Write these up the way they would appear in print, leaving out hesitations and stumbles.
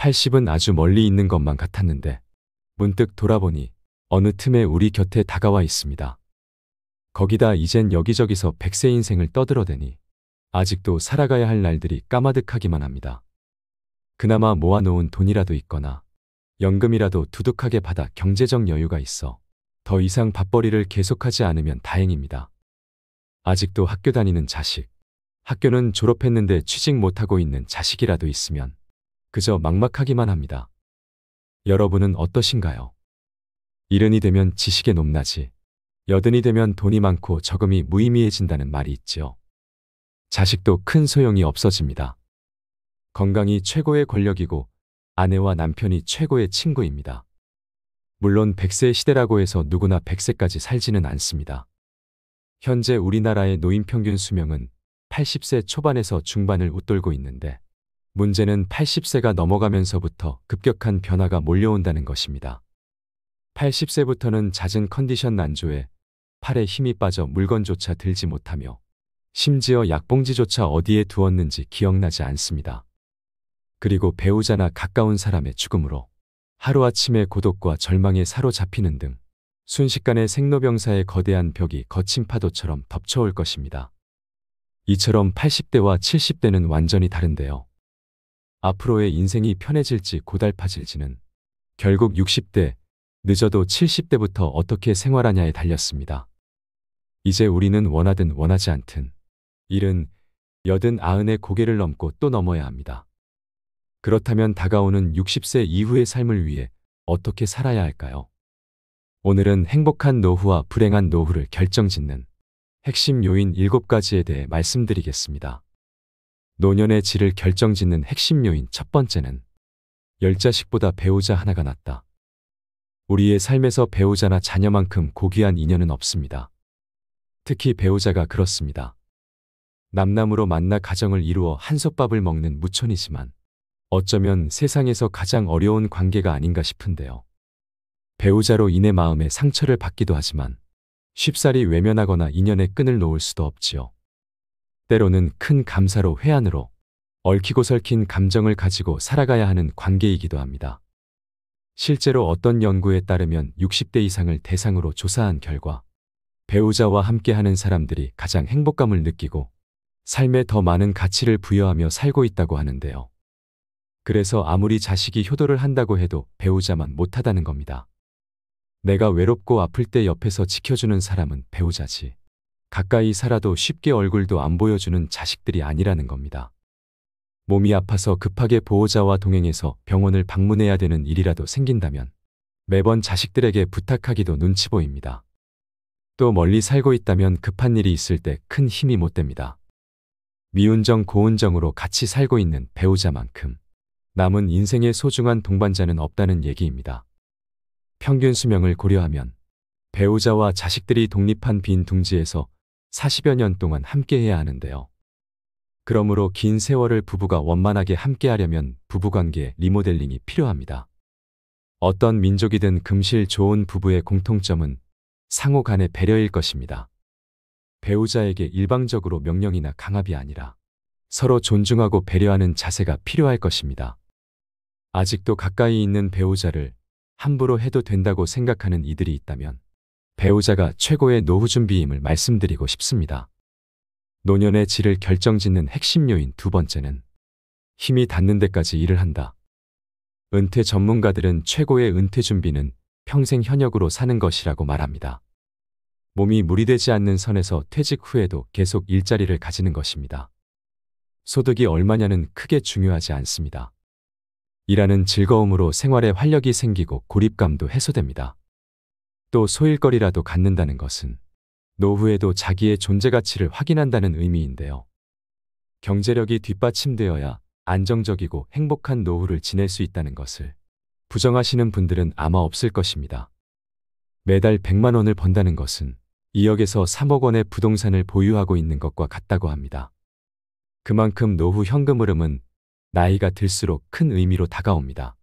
80은 아주 멀리 있는 것만 같았는데 문득 돌아보니 어느 틈에 우리 곁에 다가와 있습니다. 거기다 이젠 여기저기서 100세 인생을 떠들어대니 아직도 살아가야 할 날들이 까마득하기만 합니다. 그나마 모아놓은 돈이라도 있거나 연금이라도 두둑하게 받아 경제적 여유가 있어 더 이상 밥벌이를 계속하지 않으면 다행입니다. 아직도 학교 다니는 자식, 학교는 졸업했는데 취직 못하고 있는 자식이라도 있으면 그저 막막하기만 합니다. 여러분은 어떠신가요? 70이 되면 지식의 높낮이, 80이 되면 돈이 많고 저금이 무의미해진다는 말이 있지요. 자식도 큰 소용이 없어집니다. 건강이 최고의 권력이고 아내와 남편이 최고의 친구입니다. 물론 100세 시대라고 해서 누구나 100세까지 살지는 않습니다. 현재 우리나라의 노인 평균 수명은 80세 초반에서 중반을 웃돌고 있는데 문제는 80세가 넘어가면서부터 급격한 변화가 몰려온다는 것입니다. 80세부터는 잦은 컨디션 난조에 팔에 힘이 빠져 물건조차 들지 못하며 심지어 약봉지조차 어디에 두었는지 기억나지 않습니다. 그리고 배우자나 가까운 사람의 죽음으로 하루아침에 고독과 절망에 사로잡히는 등 순식간에 생로병사의 거대한 벽이 거친 파도처럼 덮쳐올 것입니다. 이처럼 80대와 70대는 완전히 다른데요. 앞으로의 인생이 편해질지 고달파질지는 결국 60대, 늦어도 70대부터 어떻게 생활하냐에 달렸습니다. 이제 우리는 원하든 원하지 않든 70, 80, 90의 고개를 넘고 또 넘어야 합니다. 그렇다면 다가오는 60세 이후의 삶을 위해 어떻게 살아야 할까요? 오늘은 행복한 노후와 불행한 노후를 결정짓는 핵심 요인 7가지에 대해 말씀드리겠습니다. 노년의 질을 결정짓는 핵심 요인 첫 번째는 10자식보다 배우자 하나가 낫다. 우리의 삶에서 배우자나 자녀만큼 고귀한 인연은 없습니다. 특히 배우자가 그렇습니다. 남남으로 만나 가정을 이루어 한솥밥을 먹는 무촌이지만 어쩌면 세상에서 가장 어려운 관계가 아닌가 싶은데요. 배우자로 인해 마음의 상처를 받기도 하지만 쉽사리 외면하거나 인연의 끈을 놓을 수도 없지요. 때로는 큰 감사로 회한으로 얽히고 설킨 감정을 가지고 살아가야 하는 관계이기도 합니다. 실제로 어떤 연구에 따르면 60대 이상을 대상으로 조사한 결과 배우자와 함께하는 사람들이 가장 행복감을 느끼고 삶에 더 많은 가치를 부여하며 살고 있다고 하는데요. 그래서 아무리 자식이 효도를 한다고 해도 배우자만 못하다는 겁니다. 내가 외롭고 아플 때 옆에서 지켜주는 사람은 배우자지. 가까이 살아도 쉽게 얼굴도 안 보여주는 자식들이 아니라는 겁니다. 몸이 아파서 급하게 보호자와 동행해서 병원을 방문해야 되는 일이라도 생긴다면 매번 자식들에게 부탁하기도 눈치 보입니다. 또 멀리 살고 있다면 급한 일이 있을 때 큰 힘이 못 됩니다. 미운정 고운정으로 같이 살고 있는 배우자만큼 남은 인생의 소중한 동반자는 없다는 얘기입니다. 평균 수명을 고려하면 배우자와 자식들이 독립한 빈 둥지에서 40여 년 동안 함께해야 하는데요. 그러므로 긴 세월을 부부가 원만하게 함께하려면 부부관계 리모델링이 필요합니다. 어떤 민족이든 금실 좋은 부부의 공통점은 상호 간의 배려일 것입니다. 배우자에게 일방적으로 명령이나 강압이 아니라 서로 존중하고 배려하는 자세가 필요할 것입니다. 아직도 가까이 있는 배우자를 함부로 해도 된다고 생각하는 이들이 있다면 배우자가 최고의 노후 준비임을 말씀드리고 싶습니다. 노년의 질을 결정짓는 핵심 요인 두 번째는 힘이 닿는 데까지 일을 한다. 은퇴 전문가들은 최고의 은퇴 준비는 평생 현역으로 사는 것이라고 말합니다. 몸이 무리되지 않는 선에서 퇴직 후에도 계속 일자리를 가지는 것입니다. 소득이 얼마냐는 크게 중요하지 않습니다. 일하는 즐거움으로 생활에 활력이 생기고 고립감도 해소됩니다. 또 소일거리라도 갖는다는 것은 노후에도 자기의 존재 가치를 확인한다는 의미인데요. 경제력이 뒷받침되어야 안정적이고 행복한 노후를 지낼 수 있다는 것을 부정하시는 분들은 아마 없을 것입니다. 매달 100만 원을 번다는 것은 2억에서 3억 원의 부동산을 보유하고 있는 것과 같다고 합니다. 그만큼 노후 현금 흐름은 나이가 들수록 큰 의미로 다가옵니다.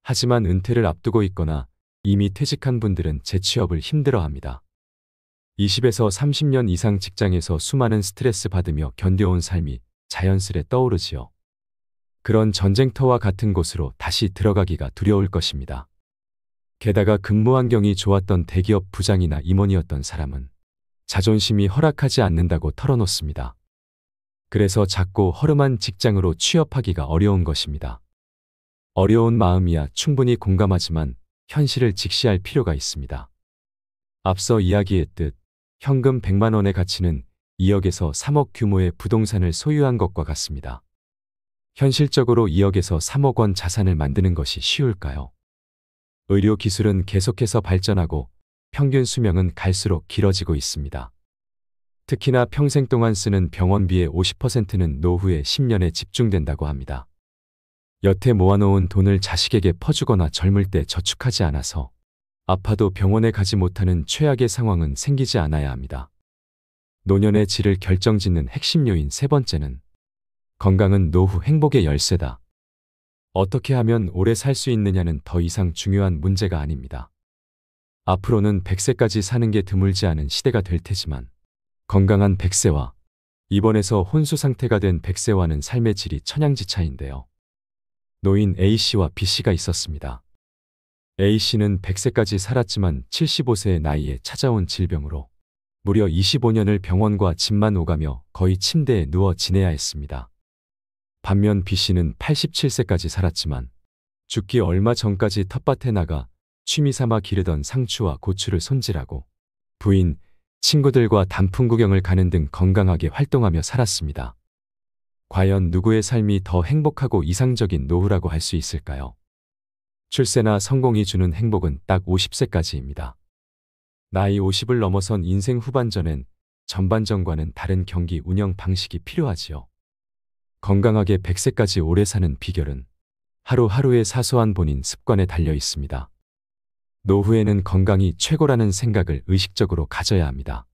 하지만 은퇴를 앞두고 있거나 이미 퇴직한 분들은 재취업을 힘들어합니다. 20에서 30년 이상 직장에서 수많은 스트레스 받으며 견뎌온 삶이 자연스레 떠오르지요. 그런 전쟁터와 같은 곳으로 다시 들어가기가 두려울 것입니다. 게다가 근무 환경이 좋았던 대기업 부장이나 임원이었던 사람은 자존심이 허락하지 않는다고 털어놓습니다. 그래서 작고 허름한 직장으로 취업하기가 어려운 것입니다. 어려운 마음이야 충분히 공감하지만 현실을 직시할 필요가 있습니다. 앞서 이야기했듯 현금 100만 원의 가치는 2억에서 3억 규모의 부동산을 소유한 것과 같습니다. 현실적으로 2억에서 3억 원 자산을 만드는 것이 쉬울까요? 의료 기술은 계속해서 발전하고 평균 수명은 갈수록 길어지고 있습니다. 특히나 평생 동안 쓰는 병원비의 50%는 노후의 10년에 집중된다고 합니다. 여태 모아놓은 돈을 자식에게 퍼주거나 젊을 때 저축하지 않아서 아파도 병원에 가지 못하는 최악의 상황은 생기지 않아야 합니다. 노년의 질을 결정짓는 핵심 요인 세 번째는 건강은 노후 행복의 열쇠다. 어떻게 하면 오래 살 수 있느냐는 더 이상 중요한 문제가 아닙니다. 앞으로는 100세까지 사는 게 드물지 않은 시대가 될 테지만 건강한 100세와 입원해서 혼수 상태가 된 100세와는 삶의 질이 천양지차인데요. 노인 A씨와 B씨가 있었습니다. A씨는 100세까지 살았지만 75세의 나이에 찾아온 질병으로 무려 25년을 병원과 집만 오가며 거의 침대에 누워 지내야 했습니다. 반면 B씨는 87세까지 살았지만 죽기 얼마 전까지 텃밭에 나가 취미삼아 기르던 상추와 고추를 손질하고 부인, 친구들과 단풍 구경을 가는 등 건강하게 활동하며 살았습니다. 과연 누구의 삶이 더 행복하고 이상적인 노후라고 할 수 있을까요? 출세나 성공이 주는 행복은 딱 50세까지입니다. 나이 50을 넘어선 인생 후반전엔 전반전과는 다른 경기 운영 방식이 필요하지요. 건강하게 100세까지 오래 사는 비결은 하루하루의 사소한 본인 습관에 달려 있습니다. 노후에는 건강이 최고라는 생각을 의식적으로 가져야 합니다.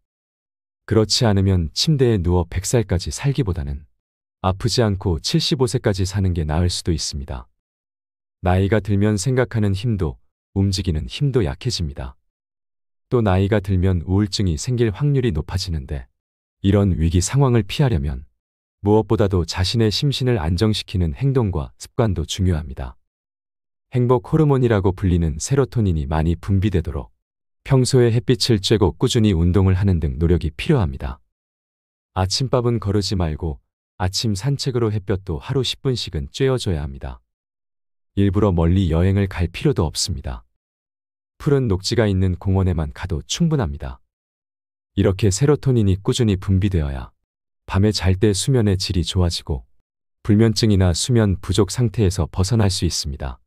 그렇지 않으면 침대에 누워 100살까지 살기보다는 아프지 않고 75세까지 사는 게 나을 수도 있습니다. 나이가 들면 생각하는 힘도, 움직이는 힘도 약해집니다. 또 나이가 들면 우울증이 생길 확률이 높아지는데 이런 위기 상황을 피하려면 무엇보다도 자신의 심신을 안정시키는 행동과 습관도 중요합니다. 행복 호르몬이라고 불리는 세로토닌이 많이 분비되도록 평소에 햇빛을 쬐고 꾸준히 운동을 하는 등 노력이 필요합니다. 아침밥은 거르지 말고 아침 산책으로 햇볕도 하루 10분씩은 쬐어줘야 합니다. 일부러 멀리 여행을 갈 필요도 없습니다. 푸른 녹지가 있는 공원에만 가도 충분합니다. 이렇게 세로토닌이 꾸준히 분비되어야 밤에 잘 때 수면의 질이 좋아지고 불면증이나 수면 부족 상태에서 벗어날 수 있습니다.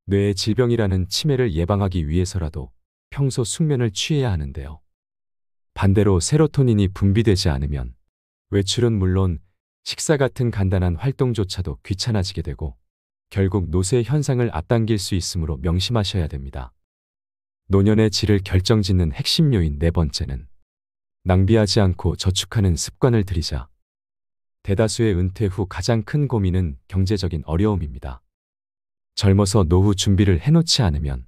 뇌의 질병이라는 치매를 예방하기 위해서라도 평소 숙면을 취해야 하는데요. 반대로 세로토닌이 분비되지 않으면 외출은 물론 식사 같은 간단한 활동조차도 귀찮아지게 되고 결국 노쇠 현상을 앞당길 수 있으므로 명심하셔야 됩니다. 노년의 질을 결정짓는 핵심 요인 네 번째는 낭비하지 않고 저축하는 습관을 들이자. 대다수의 은퇴 후 가장 큰 고민은 경제적인 어려움입니다. 젊어서 노후 준비를 해놓지 않으면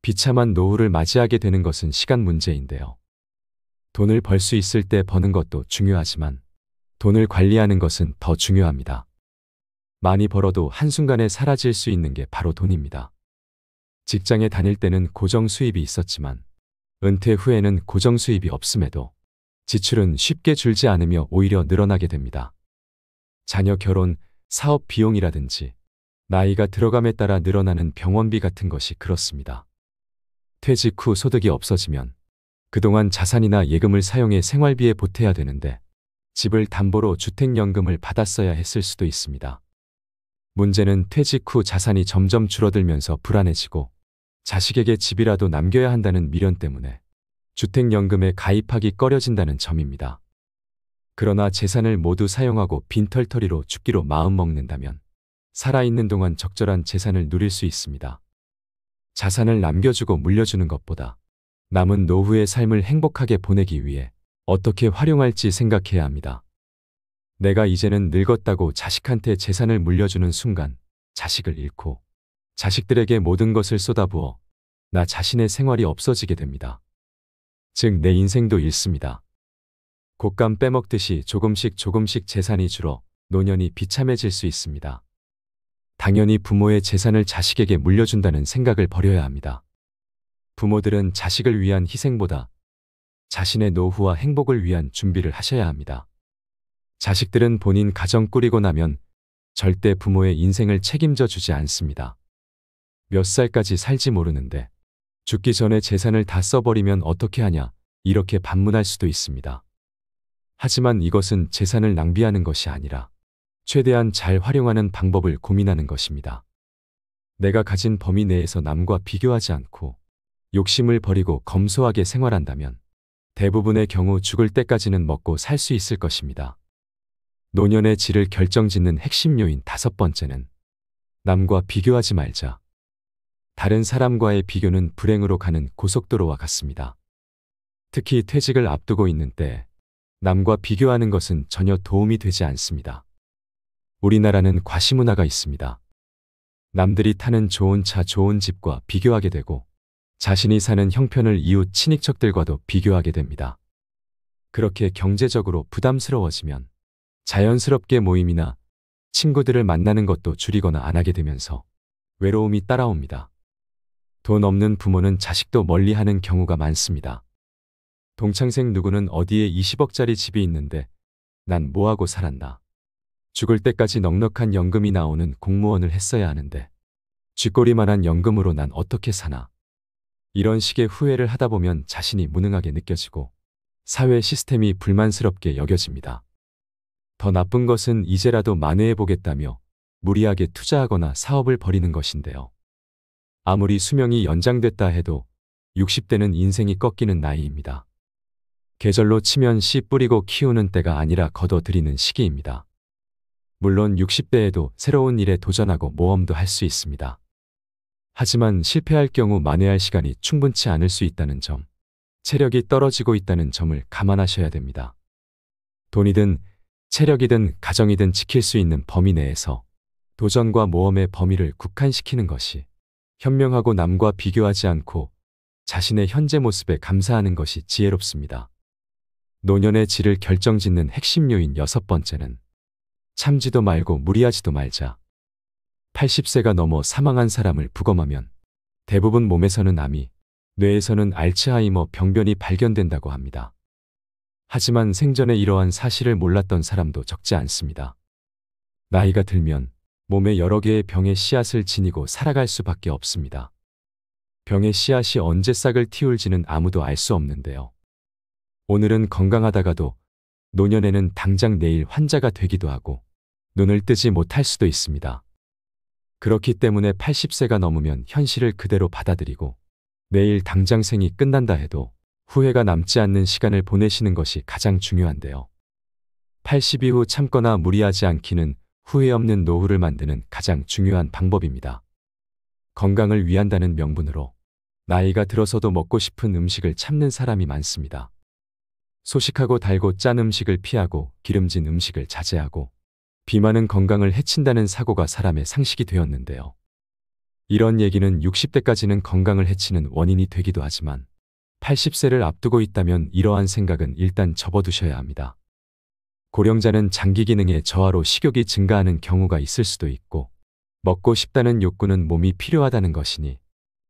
비참한 노후를 맞이하게 되는 것은 시간 문제인데요. 돈을 벌 수 있을 때 버는 것도 중요하지만 돈을 관리하는 것은 더 중요합니다. 많이 벌어도 한순간에 사라질 수 있는 게 바로 돈입니다. 직장에 다닐 때는 고정 수입이 있었지만 은퇴 후에는 고정 수입이 없음에도 지출은 쉽게 줄지 않으며 오히려 늘어나게 됩니다. 자녀 결혼, 사업 비용이라든지 나이가 들어감에 따라 늘어나는 병원비 같은 것이 그렇습니다. 퇴직 후 소득이 없어지면 그동안 자산이나 예금을 사용해 생활비에 보태야 되는데 집을 담보로 주택연금을 받았어야 했을 수도 있습니다. 문제는 퇴직 후 자산이 점점 줄어들면서 불안해지고 자식에게 집이라도 남겨야 한다는 미련 때문에 주택연금에 가입하기 꺼려진다는 점입니다. 그러나 재산을 모두 사용하고 빈털터리로 죽기로 마음먹는다면 살아있는 동안 적절한 재산을 누릴 수 있습니다. 자산을 남겨주고 물려주는 것보다 남은 노후의 삶을 행복하게 보내기 위해 어떻게 활용할지 생각해야 합니다. 내가 이제는 늙었다고 자식한테 재산을 물려주는 순간 자식을 잃고 자식들에게 모든 것을 쏟아부어 나 자신의 생활이 없어지게 됩니다. 즉 내 인생도 잃습니다. 곶감 빼먹듯이 조금씩 재산이 줄어 노년이 비참해질 수 있습니다. 당연히 부모의 재산을 자식에게 물려준다는 생각을 버려야 합니다. 부모들은 자식을 위한 희생보다 자신의 노후와 행복을 위한 준비를 하셔야 합니다. 자식들은 본인 가정 꾸리고 나면 절대 부모의 인생을 책임져 주지 않습니다. 몇 살까지 살지 모르는데 죽기 전에 재산을 다 써버리면 어떻게 하냐, 이렇게 반문할 수도 있습니다. 하지만 이것은 재산을 낭비하는 것이 아니라 최대한 잘 활용하는 방법을 고민하는 것입니다. 내가 가진 범위 내에서 남과 비교하지 않고 욕심을 버리고 검소하게 생활한다면 대부분의 경우 죽을 때까지는 먹고 살 수 있을 것입니다. 노년의 질을 결정짓는 핵심 요인 5번째는 남과 비교하지 말자. 다른 사람과의 비교는 불행으로 가는 고속도로와 같습니다. 특히 퇴직을 앞두고 있는 때 남과 비교하는 것은 전혀 도움이 되지 않습니다. 우리나라는 과시문화가 있습니다. 남들이 타는 좋은 차, 좋은 집과 비교하게 되고 자신이 사는 형편을 이웃 친인척들과도 비교하게 됩니다. 그렇게 경제적으로 부담스러워지면 자연스럽게 모임이나 친구들을 만나는 것도 줄이거나 안 하게 되면서 외로움이 따라옵니다. 돈 없는 부모는 자식도 멀리하는 경우가 많습니다. 동창생 누구는 어디에 20억짜리 집이 있는데 난 뭐하고 살았나. 죽을 때까지 넉넉한 연금이 나오는 공무원을 했어야 하는데 쥐꼬리만한 연금으로 난 어떻게 사나. 이런 식의 후회를 하다 보면 자신이 무능하게 느껴지고 사회 시스템이 불만스럽게 여겨집니다. 더 나쁜 것은 이제라도 만회해보겠다며 무리하게 투자하거나 사업을 벌이는 것인데요. 아무리 수명이 연장됐다 해도 60대는 인생이 꺾이는 나이입니다. 계절로 치면 씨 뿌리고 키우는 때가 아니라 걷어들이는 시기입니다. 물론 60대에도 새로운 일에 도전하고 모험도 할 수 있습니다. 하지만 실패할 경우 만회할 시간이 충분치 않을 수 있다는 점, 체력이 떨어지고 있다는 점을 감안하셔야 됩니다. 돈이든 체력이든 가정이든 지킬 수 있는 범위 내에서 도전과 모험의 범위를 국한시키는 것이 현명하고 남과 비교하지 않고 자신의 현재 모습에 감사하는 것이 지혜롭습니다. 노년의 질을 결정짓는 핵심 요인 6번째는 참지도 말고 무리하지도 말자. 80세가 넘어 사망한 사람을 부검하면 대부분 몸에서는 암이, 뇌에서는 알츠하이머 병변이 발견된다고 합니다. 하지만 생전에 이러한 사실을 몰랐던 사람도 적지 않습니다. 나이가 들면 몸에 여러 개의 병의 씨앗을 지니고 살아갈 수밖에 없습니다. 병의 씨앗이 언제 싹을 틔울지는 아무도 알 수 없는데요. 오늘은 건강하다가도 노년에는 당장 내일 환자가 되기도 하고 눈을 뜨지 못할 수도 있습니다. 그렇기 때문에 80세가 넘으면 현실을 그대로 받아들이고 내일 당장 생이 끝난다 해도 후회가 남지 않는 시간을 보내시는 것이 가장 중요한데요. 80 이후 참거나 무리하지 않기는 후회 없는 노후를 만드는 가장 중요한 방법입니다. 건강을 위한다는 명분으로 나이가 들어서도 먹고 싶은 음식을 참는 사람이 많습니다. 소식하고 달고 짠 음식을 피하고 기름진 음식을 자제하고 비만은 건강을 해친다는 사고가 사람의 상식이 되었는데요. 이런 얘기는 60대까지는 건강을 해치는 원인이 되기도 하지만 80세를 앞두고 있다면 이러한 생각은 일단 접어두셔야 합니다. 고령자는 장기 기능의 저하로 식욕이 증가하는 경우가 있을 수도 있고 먹고 싶다는 욕구는 몸이 필요하다는 것이니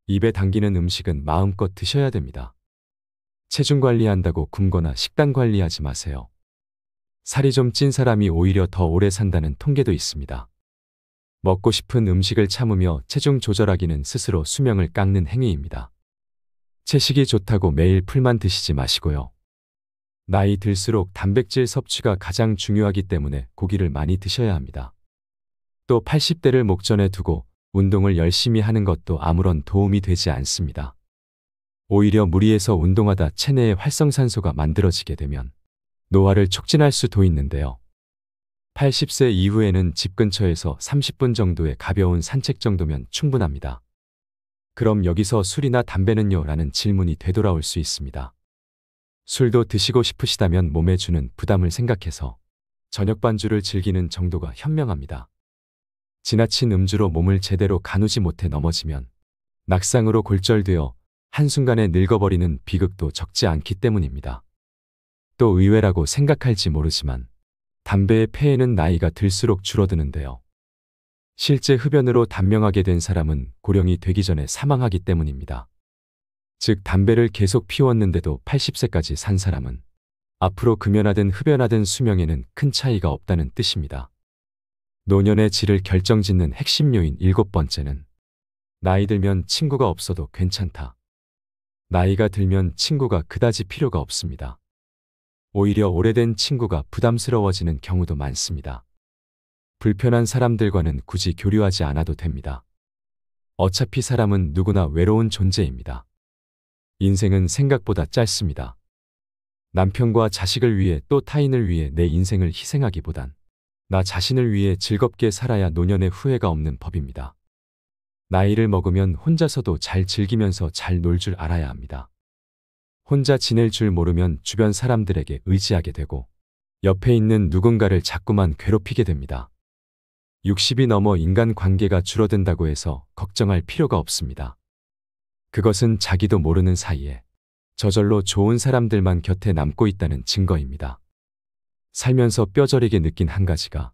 입에 당기는 음식은 마음껏 드셔야 됩니다. 체중 관리한다고 굶거나 식단 관리하지 마세요. 살이 좀 찐 사람이 오히려 더 오래 산다는 통계도 있습니다. 먹고 싶은 음식을 참으며 체중 조절하기는 스스로 수명을 깎는 행위입니다. 채식이 좋다고 매일 풀만 드시지 마시고요. 나이 들수록 단백질 섭취가 가장 중요하기 때문에 고기를 많이 드셔야 합니다. 또 80대를 목전에 두고 운동을 열심히 하는 것도 아무런 도움이 되지 않습니다. 오히려 무리해서 운동하다 체내에 활성산소가 만들어지게 되면 노화를 촉진할 수도 있는데요. 80세 이후에는 집 근처에서 30분 정도의 가벼운 산책 정도면 충분합니다. 그럼 여기서 술이나 담배는요? 라는 질문이 되돌아올 수 있습니다. 술도 드시고 싶으시다면 몸에 주는 부담을 생각해서 저녁 반주를 즐기는 정도가 현명합니다. 지나친 음주로 몸을 제대로 가누지 못해 넘어지면 낙상으로 골절되어 한순간에 늙어버리는 비극도 적지 않기 때문입니다. 또 의외라고 생각할지 모르지만 담배의 폐해는 나이가 들수록 줄어드는데요. 실제 흡연으로 단명하게 된 사람은 고령이 되기 전에 사망하기 때문입니다. 즉 담배를 계속 피웠는데도 80세까지 산 사람은 앞으로 금연하든 흡연하든 수명에는 큰 차이가 없다는 뜻입니다. 노년의 질을 결정짓는 핵심 요인 7번째는 나이 들면 친구가 없어도 괜찮다. 나이가 들면 친구가 그다지 필요가 없습니다. 오히려 오래된 친구가 부담스러워지는 경우도 많습니다. 불편한 사람들과는 굳이 교류하지 않아도 됩니다. 어차피 사람은 누구나 외로운 존재입니다. 인생은 생각보다 짧습니다. 남편과 자식을 위해 또 타인을 위해 내 인생을 희생하기보단 나 자신을 위해 즐겁게 살아야 노년에 후회가 없는 법입니다. 나이를 먹으면 혼자서도 잘 즐기면서 잘 놀 줄 알아야 합니다. 혼자 지낼 줄 모르면 주변 사람들에게 의지하게 되고 옆에 있는 누군가를 자꾸만 괴롭히게 됩니다. 60이 넘어 인간관계가 줄어든다고 해서 걱정할 필요가 없습니다. 그것은 자기도 모르는 사이에 저절로 좋은 사람들만 곁에 남고 있다는 증거입니다. 살면서 뼈저리게 느낀 한 가지가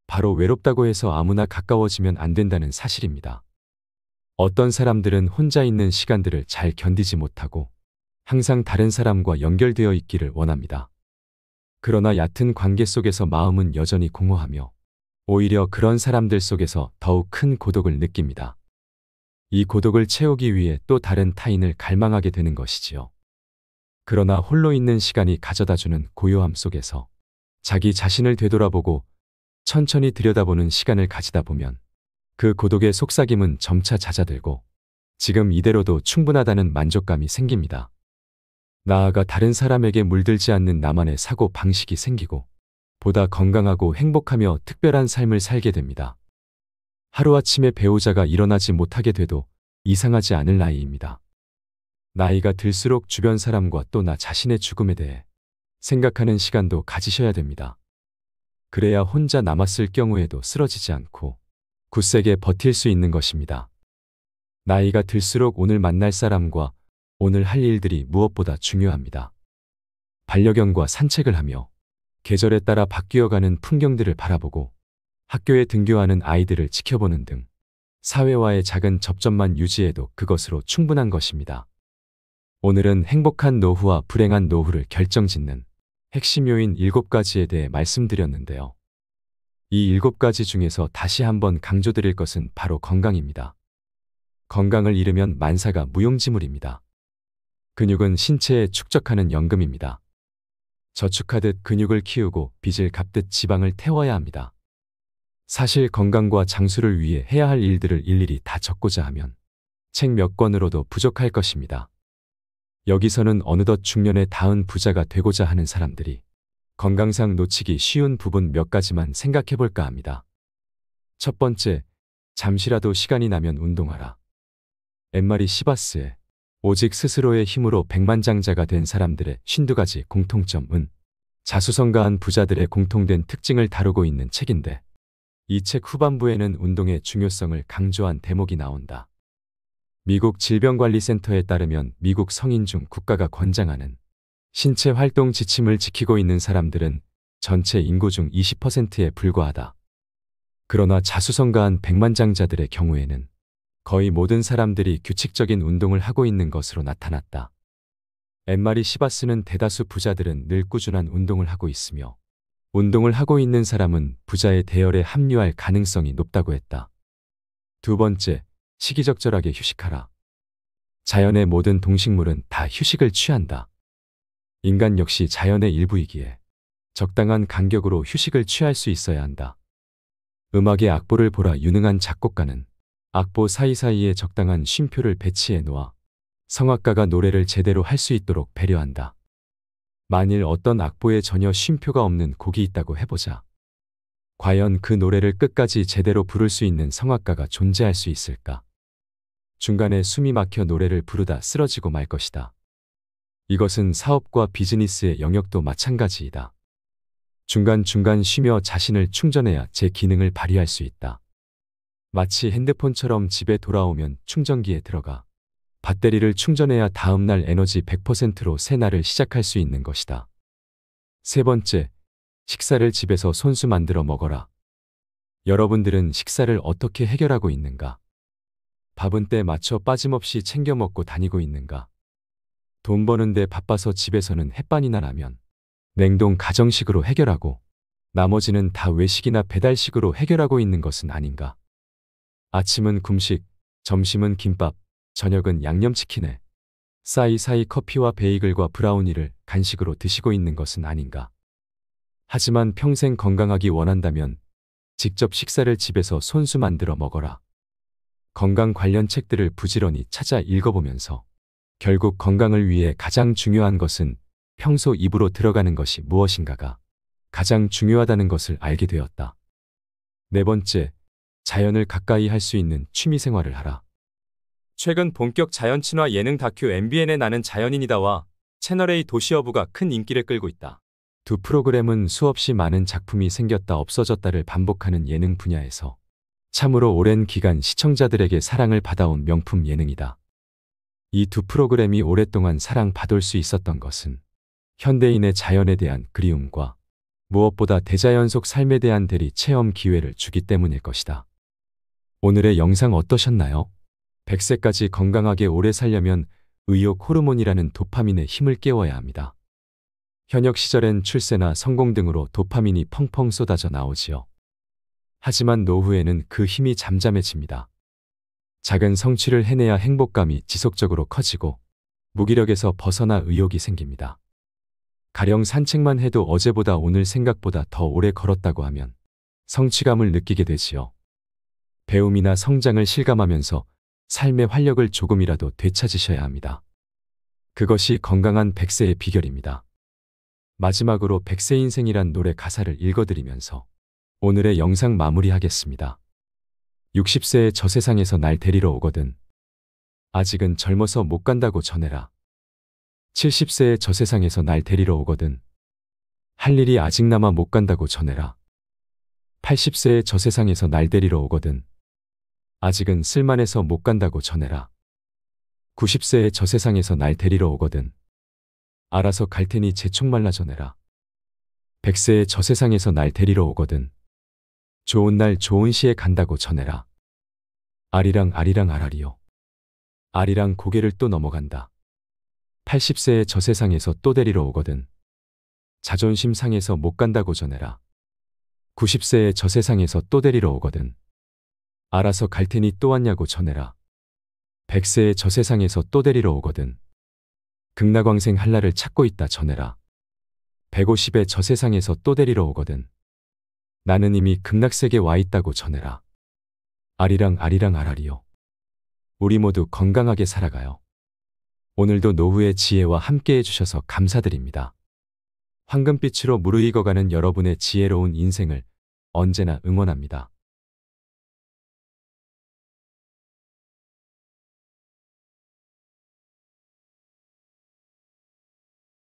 바로 외롭다고 해서 아무나 가까워지면 안 된다는 사실입니다. 어떤 사람들은 혼자 있는 시간들을 잘 견디지 못하고 항상 다른 사람과 연결되어 있기를 원합니다. 그러나 얕은 관계 속에서 마음은 여전히 공허하며 오히려 그런 사람들 속에서 더욱 큰 고독을 느낍니다. 이 고독을 채우기 위해 또 다른 타인을 갈망하게 되는 것이지요. 그러나 홀로 있는 시간이 가져다주는 고요함 속에서 자기 자신을 되돌아보고 천천히 들여다보는 시간을 가지다 보면 그 고독의 속삭임은 점차 잦아들고 지금 이대로도 충분하다는 만족감이 생깁니다. 나아가 다른 사람에게 물들지 않는 나만의 사고 방식이 생기고 보다 건강하고 행복하며 특별한 삶을 살게 됩니다. 하루아침에 배우자가 일어나지 못하게 돼도 이상하지 않을 나이입니다. 나이가 들수록 주변 사람과 또 나 자신의 죽음에 대해 생각하는 시간도 가지셔야 됩니다. 그래야 혼자 남았을 경우에도 쓰러지지 않고 굳세게 버틸 수 있는 것입니다. 나이가 들수록 오늘 만날 사람과 오늘 할 일들이 무엇보다 중요합니다. 반려견과 산책을 하며 계절에 따라 바뀌어가는 풍경들을 바라보고 학교에 등교하는 아이들을 지켜보는 등 사회와의 작은 접점만 유지해도 그것으로 충분한 것입니다. 오늘은 행복한 노후와 불행한 노후를 결정짓는 핵심 요인 7가지에 대해 말씀드렸는데요. 이 7가지 중에서 다시 한번 강조드릴 것은 바로 건강입니다. 건강을 잃으면 만사가 무용지물입니다. 근육은 신체에 축적하는 연금입니다. 저축하듯 근육을 키우고 빚을 갚듯 지방을 태워야 합니다. 사실 건강과 장수를 위해 해야 할 일들을 일일이 다 적고자 하면 책 몇 권으로도 부족할 것입니다. 여기서는 어느덧 중년에 닿은 부자가 되고자 하는 사람들이 건강상 놓치기 쉬운 부분 몇 가지만 생각해 볼까 합니다. 첫 번째, 잠시라도 시간이 나면 운동하라. 엠마리 시바스의 오직 스스로의 힘으로 백만장자가 된 사람들의 52가지 공통점은 자수성가한 부자들의 공통된 특징을 다루고 있는 책인데 이 책 후반부에는 운동의 중요성을 강조한 대목이 나온다. 미국 질병관리센터에 따르면 미국 성인 중 국가가 권장하는 신체 활동 지침을 지키고 있는 사람들은 전체 인구 중 20%에 불과하다. 그러나 자수성가한 백만장자들의 경우에는 거의 모든 사람들이 규칙적인 운동을 하고 있는 것으로 나타났다. 엠마리 시바스는 대다수 부자들은 늘 꾸준한 운동을 하고 있으며 운동을 하고 있는 사람은 부자의 대열에 합류할 가능성이 높다고 했다. 두 번째, 시기적절하게 휴식하라. 자연의 모든 동식물은 다 휴식을 취한다. 인간 역시 자연의 일부이기에 적당한 간격으로 휴식을 취할 수 있어야 한다. 음악의 악보를 보라. 유능한 작곡가는 악보 사이사이에 적당한 쉼표를 배치해 놓아 성악가가 노래를 제대로 할 수 있도록 배려한다. 만일 어떤 악보에 전혀 쉼표가 없는 곡이 있다고 해보자. 과연 그 노래를 끝까지 제대로 부를 수 있는 성악가가 존재할 수 있을까? 중간에 숨이 막혀 노래를 부르다 쓰러지고 말 것이다. 이것은 사업과 비즈니스의 영역도 마찬가지이다. 중간중간 쉬며 자신을 충전해야 제 기능을 발휘할 수 있다. 마치 핸드폰처럼 집에 돌아오면 충전기에 들어가 배터리를 충전해야 다음날 에너지 100%로 새 날을 시작할 수 있는 것이다. 세 번째, 식사를 집에서 손수 만들어 먹어라. 여러분들은 식사를 어떻게 해결하고 있는가? 밥은 때 맞춰 빠짐없이 챙겨 먹고 다니고 있는가? 돈 버는데 바빠서 집에서는 햇반이나 라면, 냉동 가정식으로 해결하고 나머지는 다 외식이나 배달식으로 해결하고 있는 것은 아닌가? 아침은 kum식, 점심은 김밥, 저녁은 양념치킨에 사이사이 커피와 베이글과 브라우니를 간식으로 드시고 있는 것은 아닌가? 하지만 평생 건강하기 원한다면 직접 식사를 집에서 손수 만들어 먹어라. 건강 관련 책들을 부지런히 찾아 읽어보면서 결국 건강을 위해 가장 중요한 것은 평소 입으로 들어가는 것이 무엇인가가 가장 중요하다는 것을 알게 되었다. 네 번째, 자연을 가까이 할 수 있는 취미 생활을 하라. 최근 본격 자연 친화 예능 다큐 MBN의 나는 자연인이다와 채널A 도시어부가 큰 인기를 끌고 있다. 두 프로그램은 수없이 많은 작품이 생겼다 없어졌다를 반복하는 예능 분야에서 참으로 오랜 기간 시청자들에게 사랑을 받아온 명품 예능이다. 이 두 프로그램이 오랫동안 사랑받을 수 있었던 것은 현대인의 자연에 대한 그리움과 무엇보다 대자연 속 삶에 대한 대리 체험 기회를 주기 때문일 것이다. 오늘의 영상 어떠셨나요? 100세까지 건강하게 오래 살려면 의욕 호르몬이라는 도파민의 힘을 깨워야 합니다. 현역 시절엔 출세나 성공 등으로 도파민이 펑펑 쏟아져 나오지요. 하지만 노후에는 그 힘이 잠잠해집니다. 작은 성취를 해내야 행복감이 지속적으로 커지고 무기력에서 벗어나 의욕이 생깁니다. 가령 산책만 해도 어제보다 오늘 생각보다 더 오래 걸었다고 하면 성취감을 느끼게 되지요. 배움이나 성장을 실감하면서 삶의 활력을 조금이라도 되찾으셔야 합니다. 그것이 건강한 100세의 비결입니다. 마지막으로 100세 인생이란 노래 가사를 읽어드리면서 오늘의 영상 마무리하겠습니다. 60세에 저 세상에서 날 데리러 오거든. 아직은 젊어서 못 간다고 전해라. 70세에 저 세상에서 날 데리러 오거든. 할 일이 아직 남아 못 간다고 전해라. 80세에 저 세상에서 날 데리러 오거든. 아직은 쓸만해서 못 간다고 전해라. 90세에 저 세상에서 날 데리러 오거든. 알아서 갈 테니 재촉말라 전해라. 100세에 저 세상에서 날 데리러 오거든. 좋은 날 좋은 시에 간다고 전해라. 아리랑 아리랑 아라리요. 아리랑 고개를 또 넘어간다. 80세에 저 세상에서 또 데리러 오거든. 자존심 상해서 못 간다고 전해라. 90세에 저 세상에서 또 데리러 오거든. 알아서 갈 테니 또 왔냐고 전해라. 100세에 저 세상에서 또 데리러 오거든. 극락왕생 할 날을 찾고 있다 전해라. 150에 저 세상에서 또 데리러 오거든. 나는 이미 극락세계 와 있다고 전해라. 아리랑 아리랑 아라리요. 우리 모두 건강하게 살아가요. 오늘도 노후의 지혜와 함께 해주셔서 감사드립니다. 황금빛으로 무르익어가는 여러분의 지혜로운 인생을 언제나 응원합니다.